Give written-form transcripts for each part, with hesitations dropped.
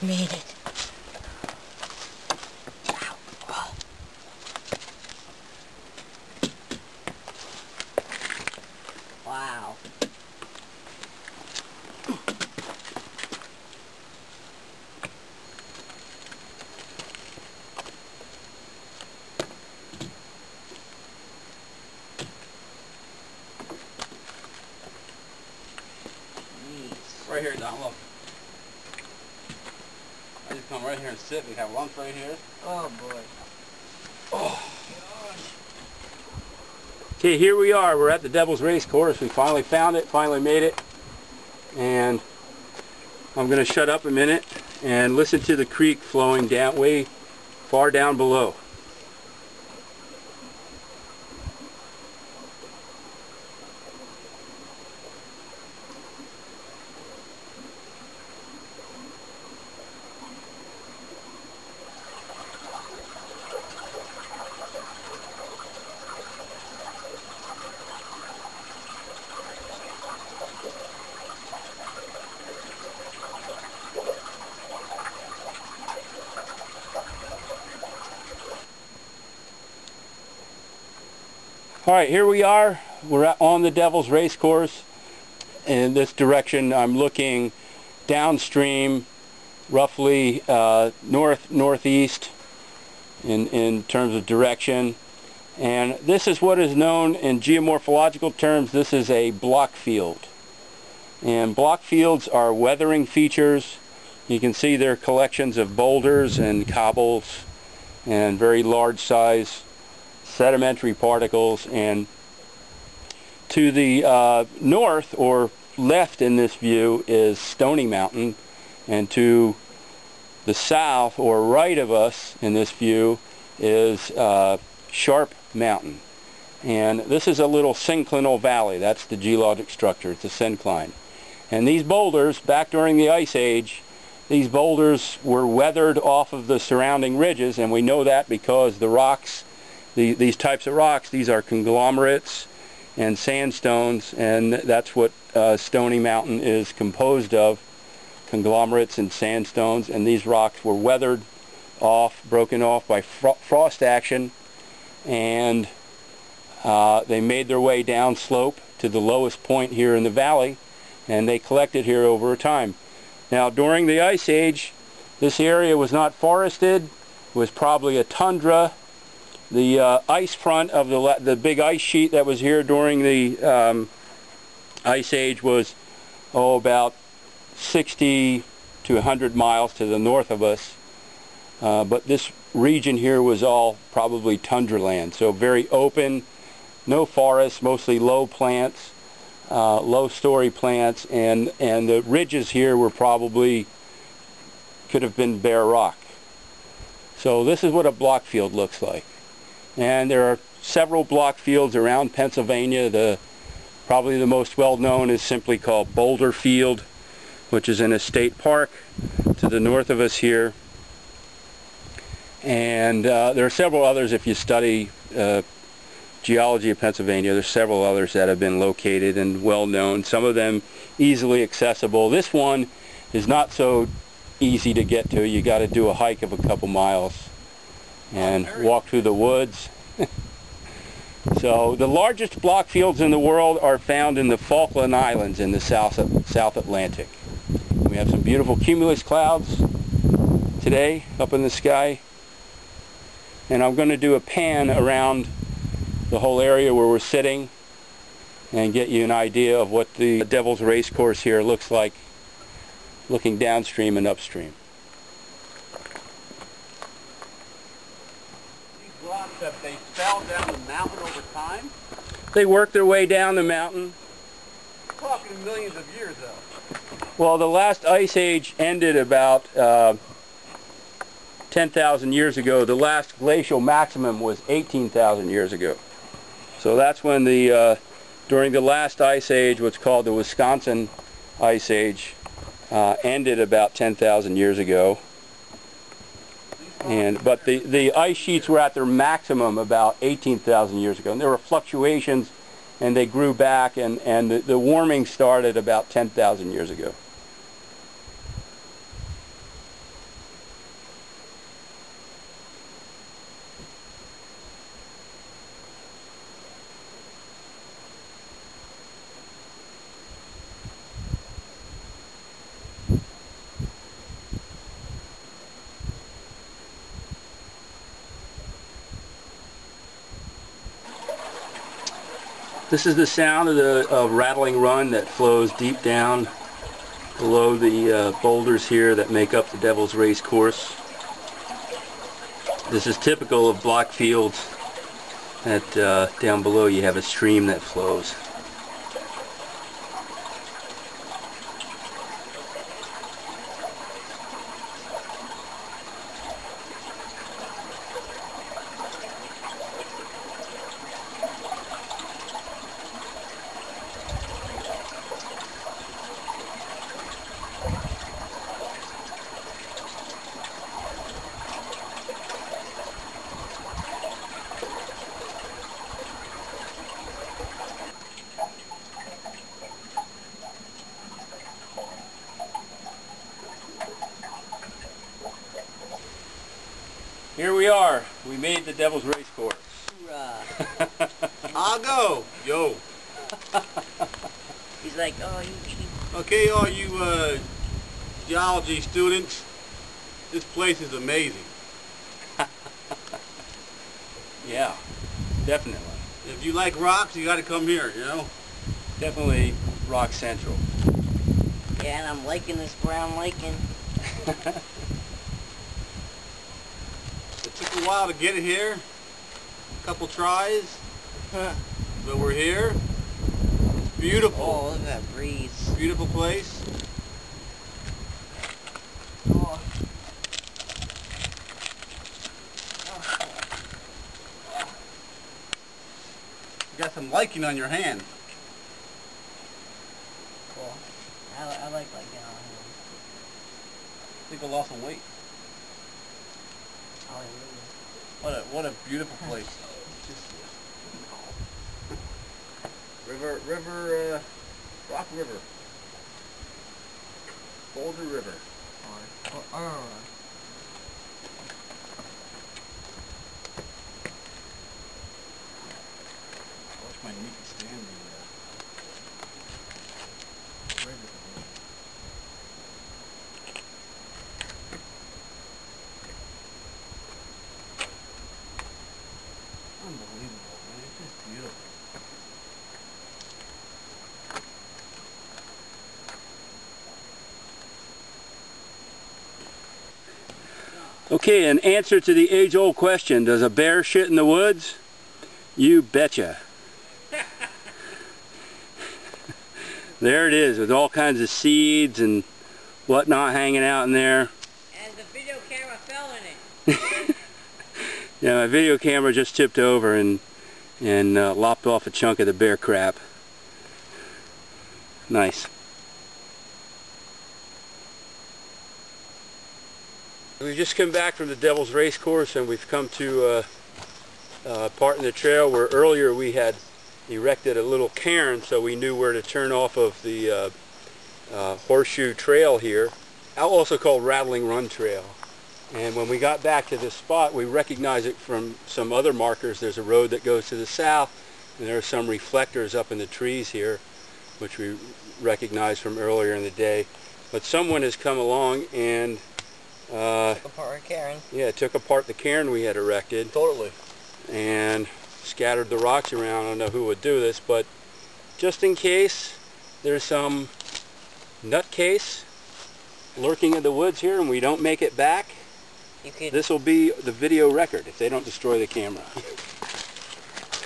Made it. Wow. Right here, Don, look. I just come right here and sit. We have lunch right here. Oh boy. Oh. Okay, here we are. We're at the Devil's Race Course. We finally found it, finally made it. And I'm going to shut up a minute and listen to the creek flowing down way far down below. Alright, here we are. We're on the Devil's Race Course. In this direction, I'm looking downstream, roughly northeast in terms of direction. And this is what is known in geomorphological terms. This is a blockfield. And blockfields are weathering features. You can see they're collections of boulders and cobbles and very large size sedimentary particles. And to the north or left in this view is Stony Mountain, and to the south or right of us in this view is Sharp Mountain. And this is a little synclinal valley. That's the geologic structure. It's a syncline. And these boulders, back during the Ice Age, these boulders were weathered off of the surrounding ridges, and we know that because the rocks, these types of rocks, these are conglomerates and sandstones, and that's what Stony Mountain is composed of, conglomerates and sandstones. And these rocks were weathered off, broken off by frost action, and they made their way down slope to the lowest point here in the valley, and they collected here over time. Now, during the Ice Age, this area was not forested. It was probably a tundra. The ice front of the big ice sheet that was here during the Ice Age was about 60 to 100 miles to the north of us. But this region here was all probably tundra land, so very open, no forests, mostly low plants, low-story plants, and the ridges here were probably, could have been bare rock. So this is what a blockfield looks like. And there are several blockfields around Pennsylvania. Probably the most well-known is simply called Boulder Field, which is in a state park to the north of us here. And there are several others. If you study geology of Pennsylvania, there's several others that have been located and well-known, some of them easily accessible. This one is not so easy to get to. You got to do a hike of a couple miles and walk through the woods. So the largest blockfields in the world are found in the Falkland Islands in the South Atlantic. We have some beautiful cumulus clouds today up in the sky, and I'm going to do a pan around the whole area where we're sitting and get you an idea of what the Devil's Race Course here looks like, looking downstream and upstream. These rocks, have they fell down the mountain over time? They worked their way down the mountain. We're talking millions of years though. Well, the last Ice Age ended about 10,000 years ago. The last glacial maximum was 18,000 years ago. So that's when during the last Ice Age, what's called the Wisconsin Ice Age, ended about 10,000 years ago. But the ice sheets were at their maximum about 18,000 years ago. And there were fluctuations, and they grew back, and the warming started about 10,000 years ago. This is the sound of the rattling run that flows deep down below the boulders here that make up the Devil's Race course. This is typical of Blockfields, that down below you have a stream that flows. Here we are. We made the Devil's Race course. Hoorah. I'll go. Yo. He's like, oh, you cheap. Okay, all you geology students, this place is amazing. Yeah, definitely. If you like rocks, you got to come here, you know? Definitely rock central. Yeah, and I'm liking this brown lichen. It took a while to get it here, a couple tries, but we're here. Beautiful. Oh, look at that breeze. Beautiful place. Oh. You got some lichen on your hand. Cool. I like lichen on him. I think I lost some weight. Hallelujah. What a beautiful place. Rock River. Boulder River. Watch my knee stand the river. Unbelievable, man. It's just beautiful. Okay, an answer to the age-old question, does a bear shit in the woods? You betcha. There it is, with all kinds of seeds and whatnot hanging out in there. And the video camera fell in it. Yeah, my video camera just tipped over and lopped off a chunk of the bear crap. Nice. We've just come back from the Devil's Race course, and we've come to a part in the trail where earlier we had erected a little cairn so we knew where to turn off of the horseshoe trail here, also called Rattling Run Trail. And when we got back to this spot, we recognized it from some other markers. There's a road that goes to the south, and there are some reflectors up in the trees here, which we recognized from earlier in the day. But someone has come along and Took apart our cairn. yeah, took apart the cairn we had erected. Totally. And scattered the rocks around. I don't know who would do this, but just in case there's some nutcase lurking in the woods here and we don't make it back, this will be the video record if they don't destroy the camera.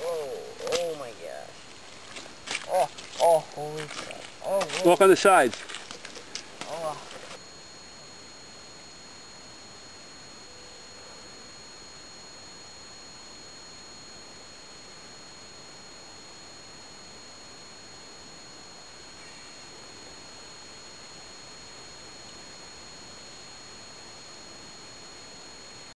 Oh my gosh. Oh, holy crap. Oh, Walk on the sides.